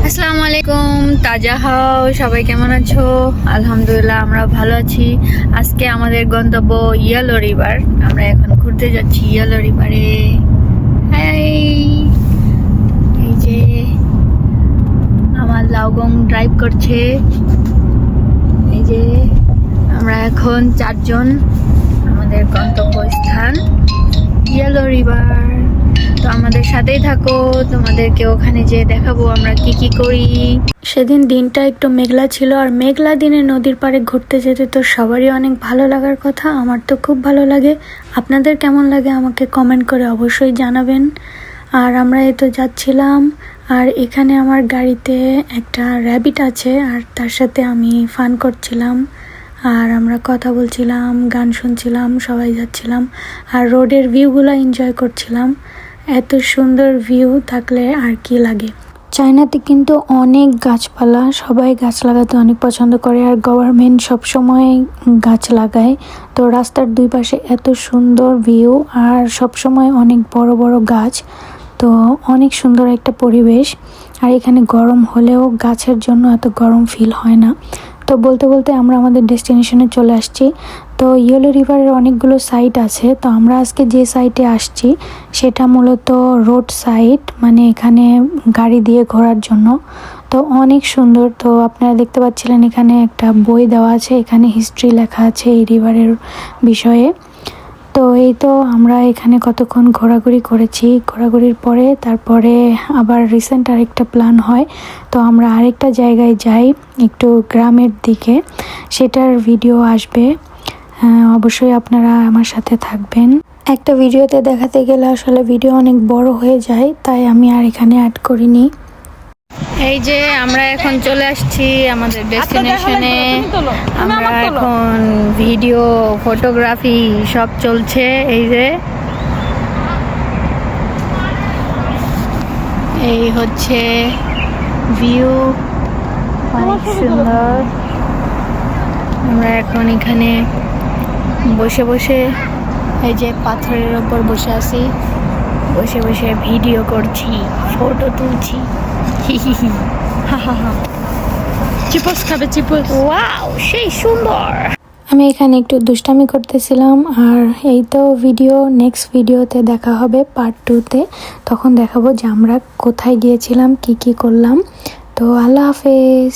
আসসালামু আলাইকুম, তাজা হাও। সবাই কেমন আছো? আলহামদুলিল্লাহ, আমরা ভালো আছি। আজকে আমাদের গন্তব্য ইয়েলো রিভার। আমরা এখন ঘুরতে যাচ্ছি ইয়েলো রিভারে। হাই, এই যে আমার লাউগং ড্রাইভ করছে। এই যে আমরা এখন 4 জন, আমাদের গন্তব্যস্থান ইয়েলো রিভার। তো আমাদের সাথেই থাকো, তোমাদেরকে ওখানে যেয়ে দেখাবো আমরা কি করি। সেদিন দিনটা একটু মেঘলা ছিল, আর মেঘলা দিনে নদীর পাড়ে ঘুরতে যেতে তো সবারই অনেক ভালো লাগার কথা। আমার তো খুব ভালো লাগে। আপনাদের কেমন লাগে আমাকে কমেন্ট করে অবশ্যই জানাবেন। আর আমরা এই তো যাচ্ছিলাম, আর এখানে আমার গাড়িতে একটা র্যাবিট আছে, আর তার সাথে আমি ফান করছিলাম, আর আমরা কথা বলছিলাম, গান শুনছিলাম, সবাই যাচ্ছিলাম, আর রোডের ভিউগুলো এনজয় করছিলাম। এত সুন্দর ভিউ থাকলে আর কি লাগে। চায়নাতে কিন্তু অনেক গাছপালা, সবাই গাছ লাগাতে অনেক পছন্দ করে, আর গভর্নমেন্ট সবসময় গাছ লাগায়। তো রাস্তার দুই পাশে এত সুন্দর ভিউ, আর সবসময় অনেক বড় বড় গাছ। তো অনেক সুন্দর একটা পরিবেশ। আর এখানে গরম হলেও গাছের জন্য এত গরম ফিল হয় না। তো বলতে বলতে আমরা আমাদের ডেস্টিনেশনে চলে আসছি। তো ইয়েলো রিভারের অনেকগুলো সাইট আছে। তো আমরা আজকে যে সাইটে আসছি সেটা মূলত রোড সাইট, মানে এখানে গাড়ি দিয়ে ঘোরার জন্য। তো অনেক সুন্দর। তো আপনারা দেখতে পাচ্ছিলেন এখানে একটা বই দেওয়া আছে, এখানে হিস্ট্রি লেখা আছে এই রিভারের বিষয়ে। তো এই তো আমরা এখানে কতক্ষণ ঘোরাঘুরি করেছি। ঘোরাঘুরির পরে তারপরে আবার রিসেন্ট আরেকটা প্ল্যান হয়। তো আমরা আরেকটা জায়গায় যাই, একটু গ্রামের দিকে, সেটার ভিডিও আসবে। অবশ্যই আপনারা আমার সাথে থাকবেন। একটা ভিডিওতে দেখাতে গেলে আসলে ভিডিও অনেক বড় হয়ে যায়, তাই আমি আর এখানে অ্যাড করিনি। এই যে আমরা এখন চলে আসছি আমাদের ডেস্টিনেশনে। আমরা এখন ভিডিও, ফটোগ্রাফি সব চলছে। এই যে এই হচ্ছে ভিউ, অনেক সুন্দর। আমরা এখন এখানে বসে বসে, এই যে পাথরের ওপর বসে আছি, বসে বসে ভিডিও করছি, ফটো তুলছি। চিপস খাবে, চিপস। ওয়াও, সেই সুন্দর। আমি এখানে একটু দুষ্টামি করতেছিলাম। আর এই তো ভিডিও, নেক্সট ভিডিওতে দেখা হবে পার্ট 2-তে। তখন দেখাবো যে আমরা কোথায় গিয়েছিলাম, কি করলাম। তো আল্লাহ হাফেজ।